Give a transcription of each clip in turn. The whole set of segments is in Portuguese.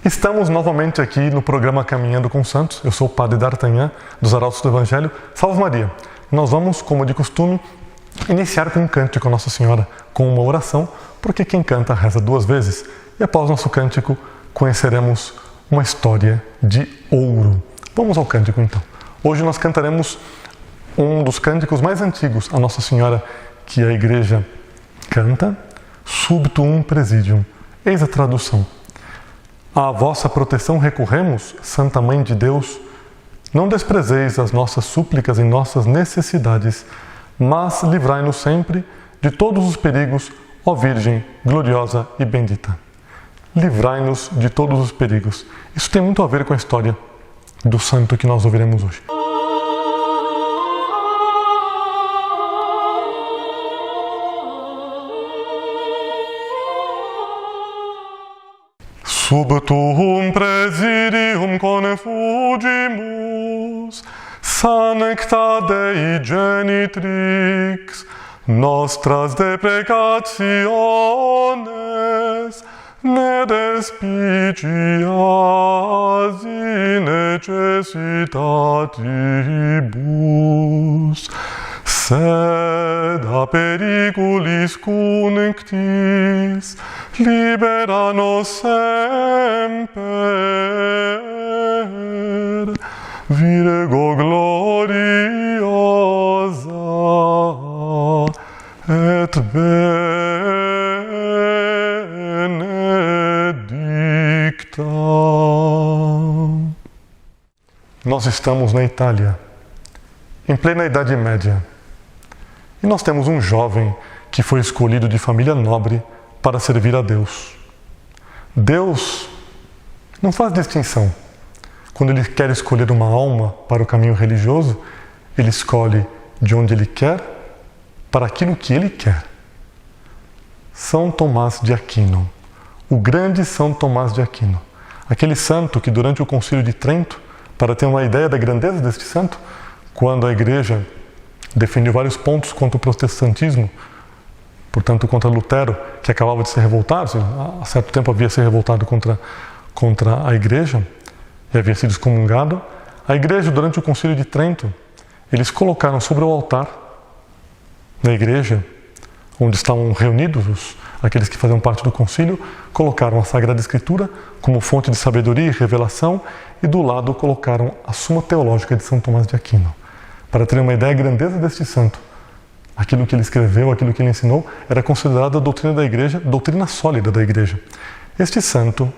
Estamos novamente aqui no programa Caminhando com Santos. Eu sou o Padre D'Artagnan, dos Arautos do Evangelho. Salve Maria! Nós vamos, como de costume, iniciar com um cântico a Nossa Senhora, com uma oração, porque quem canta reza 2 vezes. E após nosso cântico, conheceremos uma história de ouro. Vamos ao cântico então. Hoje nós cantaremos um dos cânticos mais antigos a Nossa Senhora, que a Igreja canta, Subtuum Praesidium. Eis a tradução. À vossa proteção recorremos, Santa Mãe de Deus. Não desprezeis as nossas súplicas em nossas necessidades, mas livrai-nos sempre de todos os perigos, ó Virgem gloriosa e bendita. Livrai-nos de todos os perigos. Isso tem muito a ver com a história do santo que nós ouviremos hoje. Subtuum praesidium confugimus, sancta Dei genitrix, nostras deprecationes, ne despicias in necessitatibus, sed a periculis cunctis, libera nos semper, Virgo gloriosa et benedicta. Nós estamos na Itália, em plena Idade Média, e nós temos um jovem que foi escolhido de família nobre para servir a Deus. Deus não faz distinção. Quando Ele quer escolher uma alma para o caminho religioso, Ele escolhe de onde Ele quer, para aquilo que Ele quer. São Tomás de Aquino, o grande São Tomás de Aquino, aquele santo que durante o Concílio de Trento, para ter uma ideia da grandeza deste santo, quando a Igreja definiu vários pontos contra o protestantismo, portanto contra Lutero, que acabava de se revoltar, há certo tempo havia se revoltado contra a Igreja, e havia sido excomungado. A Igreja, durante o Concílio de Trento, eles colocaram sobre o altar da Igreja, onde estavam reunidos aqueles que faziam parte do concílio, colocaram a Sagrada Escritura como fonte de sabedoria e revelação, e do lado colocaram a Suma Teológica de São Tomás de Aquino. Para terem uma ideia da grandeza deste santo, aquilo que ele escreveu, aquilo que ele ensinou, era considerado a doutrina da Igreja, doutrina sólida da Igreja. Este santo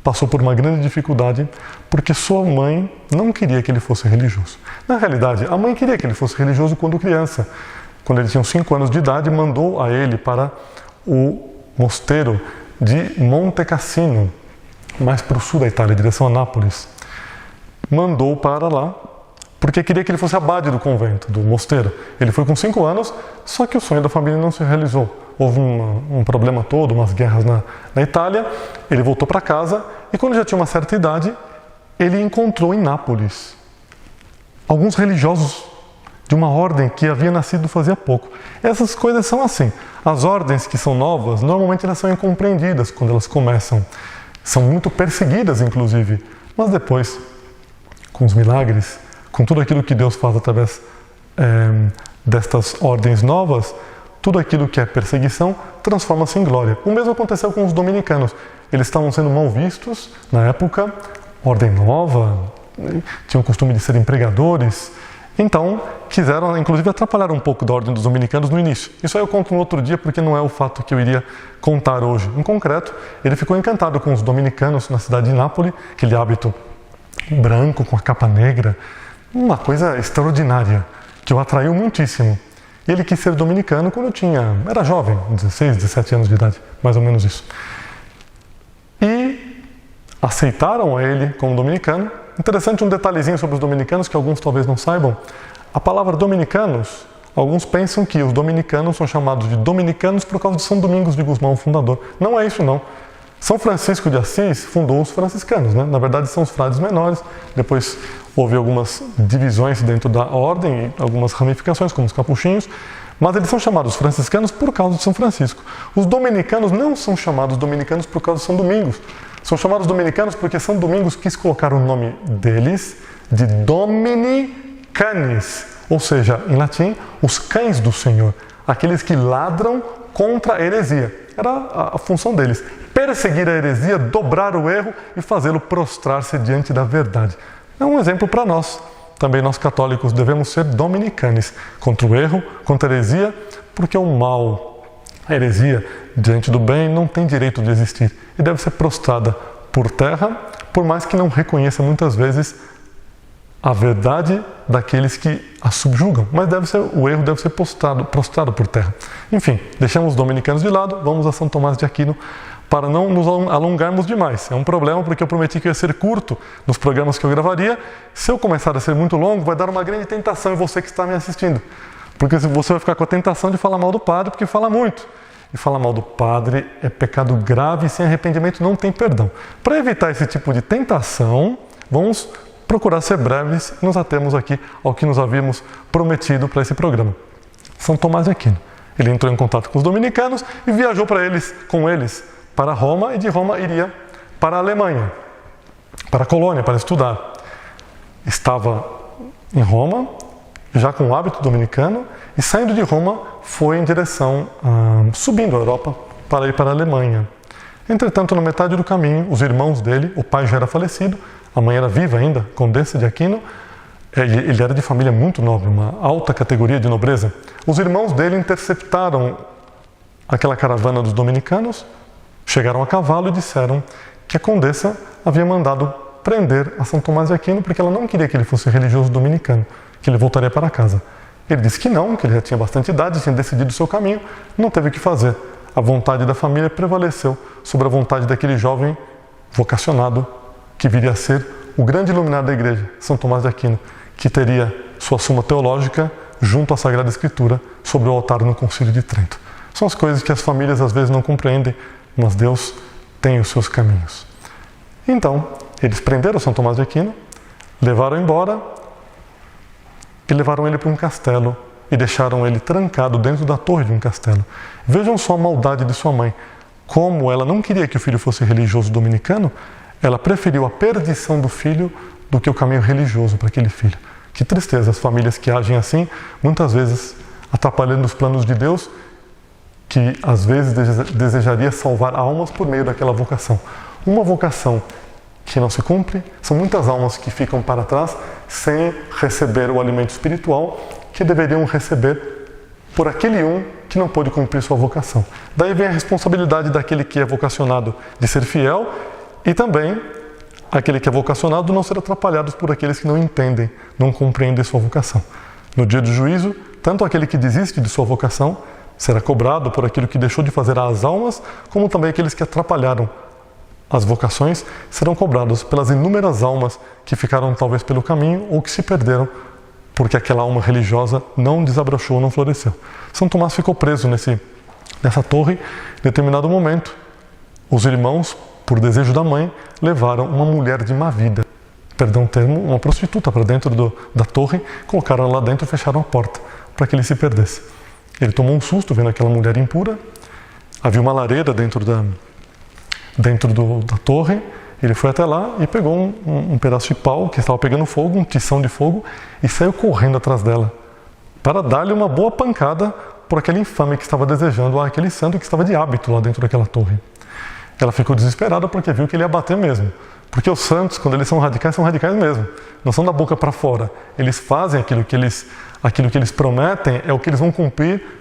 passou por uma grande dificuldade porque sua mãe não queria que ele fosse religioso. Na realidade, a mãe queria que ele fosse religioso quando criança. Quando ele tinha 5 anos de idade, mandou a ele para o mosteiro de Monte Cassino, mais para o sul da Itália, em direção a Nápoles. Mandou para lá, porque queria que ele fosse abade do convento, do mosteiro. Ele foi com 5 anos, só que o sonho da família não se realizou. Houve um problema todo, umas guerras na Itália. Ele voltou para casa e quando já tinha uma certa idade, ele encontrou em Nápoles alguns religiosos de uma ordem que havia nascido fazia pouco. Essas coisas são assim. As ordens que são novas, normalmente elas são incompreendidas quando elas começam. São muito perseguidas, inclusive. Mas depois, com os milagres, com tudo aquilo que Deus faz através destas ordens novas, tudo aquilo que é perseguição transforma-se em glória. O mesmo aconteceu com os dominicanos. Eles estavam sendo mal vistos na época, ordem nova, tinham o costume de serem pregadores. Então, quiseram, inclusive, atrapalhar um pouco da ordem dos dominicanos no início. Isso aí eu conto no outro dia, porque não é o fato que eu iria contar hoje. Em concreto, ele ficou encantado com os dominicanos na cidade de Nápoles, aquele hábito branco com a capa negra, uma coisa extraordinária, que o atraiu muitíssimo. E ele quis ser dominicano quando era jovem, 16, 17 anos de idade, mais ou menos isso. E aceitaram a ele como dominicano. Interessante um detalhezinho sobre os dominicanos, que alguns talvez não saibam. A palavra dominicanos, alguns pensam que os dominicanos são chamados de dominicanos por causa de São Domingos de Gusmão, o fundador. Não é isso, não. São Francisco de Assis fundou os franciscanos, né? Na verdade são os frades menores. Depois houve algumas divisões dentro da ordem, algumas ramificações, como os capuchinhos, mas eles são chamados franciscanos por causa de São Francisco. Os dominicanos não são chamados dominicanos por causa de São Domingos, São chamados dominicanos porque São Domingos quis colocar o nome deles de Domini Canis, ou seja, em latim, os cães do Senhor, aqueles que ladram contra a heresia. Era a função deles, perseguir a heresia, dobrar o erro e fazê-lo prostrar-se diante da verdade. É um exemplo para nós. Também nós católicos devemos ser dominicanes contra o erro, contra a heresia, porque o mal, a heresia, diante do bem, não tem direito de existir e deve ser prostrada por terra, por mais que não reconheça muitas vezes a verdade daqueles que a subjugam, mas o erro deve ser prostrado por terra. Enfim, deixamos os dominicanos de lado, vamos a São Tomás de Aquino para não nos alongarmos demais. É um problema porque eu prometi que ia ser curto nos programas que eu gravaria. Se eu começar a ser muito longo, vai dar uma grande tentação em você que está me assistindo. Porque você vai ficar com a tentação de falar mal do padre, porque fala muito. E falar mal do padre é pecado grave e sem arrependimento não tem perdão. Para evitar esse tipo de tentação, vamos procurar ser breves e nos atemos aqui ao que nos havíamos prometido para esse programa. São Tomás de Aquino. Ele entrou em contato com os dominicanos e viajou com eles para Roma, e de Roma iria para a Alemanha, para a colônia, para estudar. Estava em Roma, já com o hábito dominicano, e saindo de Roma foi em direção, subindo a Europa, para ir para a Alemanha. Entretanto, na metade do caminho, os irmãos dele, o pai já era falecido, a mãe era viva ainda, Condessa de Aquino, ele era de família muito nobre, uma alta categoria de nobreza. Os irmãos dele interceptaram aquela caravana dos dominicanos, chegaram a cavalo e disseram que a Condessa havia mandado prender a São Tomás de Aquino porque ela não queria que ele fosse religioso dominicano, que ele voltaria para casa. Ele disse que não, que ele já tinha bastante idade, tinha decidido o seu caminho, não teve o que fazer. A vontade da família prevaleceu sobre a vontade daquele jovem vocacionado que viria a ser o grande iluminado da igreja, São Tomás de Aquino, que teria sua Suma Teológica junto à Sagrada Escritura sobre o altar no Concílio de Trento. São as coisas que as famílias às vezes não compreendem, mas Deus tem os seus caminhos. Então, eles prenderam São Tomás de Aquino, levaram embora e levaram ele para um castelo e deixaram ele trancado dentro da torre de um castelo. Vejam só a maldade de sua mãe. Como ela não queria que o filho fosse religioso dominicano, ela preferiu a perdição do filho do que o caminho religioso para aquele filho. Que tristeza, as famílias que agem assim, muitas vezes atrapalhando os planos de Deus, que às vezes desejaria salvar almas por meio daquela vocação. Uma vocação que não se cumpre, são muitas almas que ficam para trás sem receber o alimento espiritual que deveriam receber por aquele que não pôde cumprir sua vocação. Daí vem a responsabilidade daquele que é vocacionado de ser fiel e também aquele que é vocacionado não ser atrapalhado por aqueles que não entendem, não compreendem sua vocação. No dia do juízo, tanto aquele que desiste de sua vocação será cobrado por aquilo que deixou de fazer às almas, como também aqueles que atrapalharam as vocações serão cobrados pelas inúmeras almas que ficaram talvez pelo caminho ou que se perderam porque aquela alma religiosa não desabrochou, não floresceu. São Tomás ficou preso nessa torre. Em determinado momento, os irmãos, por desejo da mãe, levaram uma mulher de má vida, perdão o termo, uma prostituta para dentro da torre, colocaram ela lá dentro e fecharam a porta para que ele se perdesse. Ele tomou um susto vendo aquela mulher impura. Havia uma lareira dentro da torre. Ele foi até lá e pegou um pedaço de pau que estava pegando fogo, um tição de fogo, e saiu correndo atrás dela para dar-lhe uma boa pancada por aquele infame que estava desejando aquele santo que estava de hábito lá dentro daquela torre. Ela ficou desesperada porque viu que ele ia bater mesmo. Porque os santos, quando eles são radicais mesmo. Não são da boca para fora. Eles fazem aquilo que eles prometem, é o que eles vão cumprir.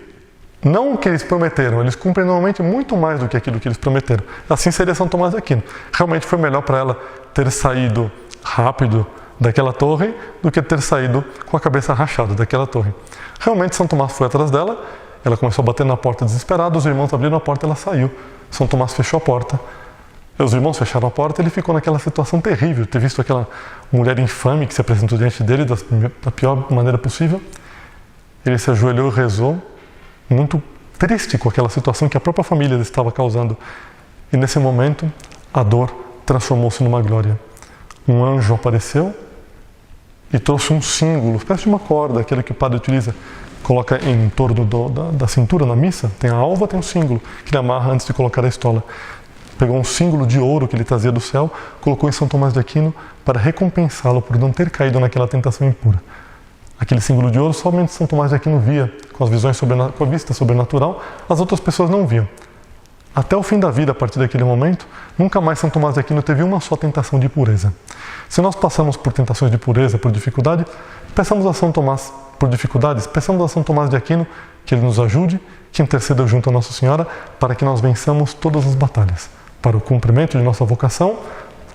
Não o que eles prometeram, eles cumprem normalmente muito mais do que aquilo que eles prometeram. Assim seria São Tomás de Aquino. Realmente foi melhor para ela ter saído rápido daquela torre do que ter saído com a cabeça rachada daquela torre. Realmente São Tomás foi atrás dela, ela começou a bater na porta desesperada, os irmãos abriram a porta e ela saiu. São Tomás fechou a porta. Os irmãos fecharam a porta e ele ficou naquela situação terrível, ter visto aquela mulher infame que se apresentou diante dele da pior maneira possível. Ele se ajoelhou e rezou, muito triste com aquela situação que a própria família estava causando. E nesse momento, a dor transformou-se numa glória. Um anjo apareceu e trouxe um símbolo, espécie de uma corda, aquele que o padre utiliza, coloca em torno da cintura na missa. Tem a alva, tem um símbolo que ele amarra antes de colocar a estola. pegou um símbolo de ouro que ele trazia do céu, colocou em São Tomás de Aquino para recompensá-lo por não ter caído naquela tentação impura. Aquele símbolo de ouro somente São Tomás de Aquino via, com a vista sobrenatural, as outras pessoas não viam. Até o fim da vida, a partir daquele momento, nunca mais São Tomás de Aquino teve uma só tentação de pureza. Se nós passamos por tentações de pureza, por dificuldade, peçamos a São Tomás de Aquino que ele nos ajude, que interceda junto a Nossa Senhora para que nós vençamos todas as batalhas, para o cumprimento de nossa vocação,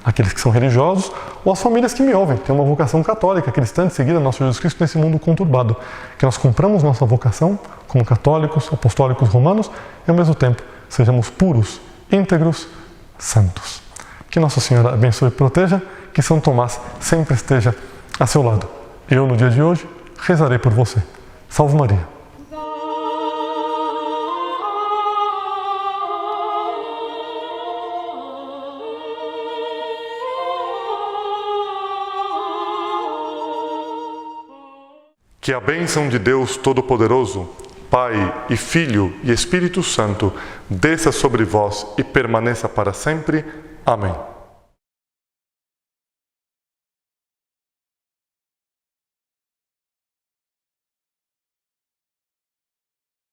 aqueles que são religiosos, ou as famílias que me ouvem, que têm uma vocação católica, cristã, de seguir a nosso Jesus Cristo nesse mundo conturbado. Que nós cumpramos nossa vocação como católicos, apostólicos romanos e ao mesmo tempo sejamos puros, íntegros, santos. Que Nossa Senhora abençoe e proteja, que São Tomás sempre esteja a seu lado. Eu, no dia de hoje, rezarei por você. Salve Maria! Que a bênção de Deus Todo-Poderoso, Pai e Filho e Espírito Santo, desça sobre vós e permaneça para sempre. Amém.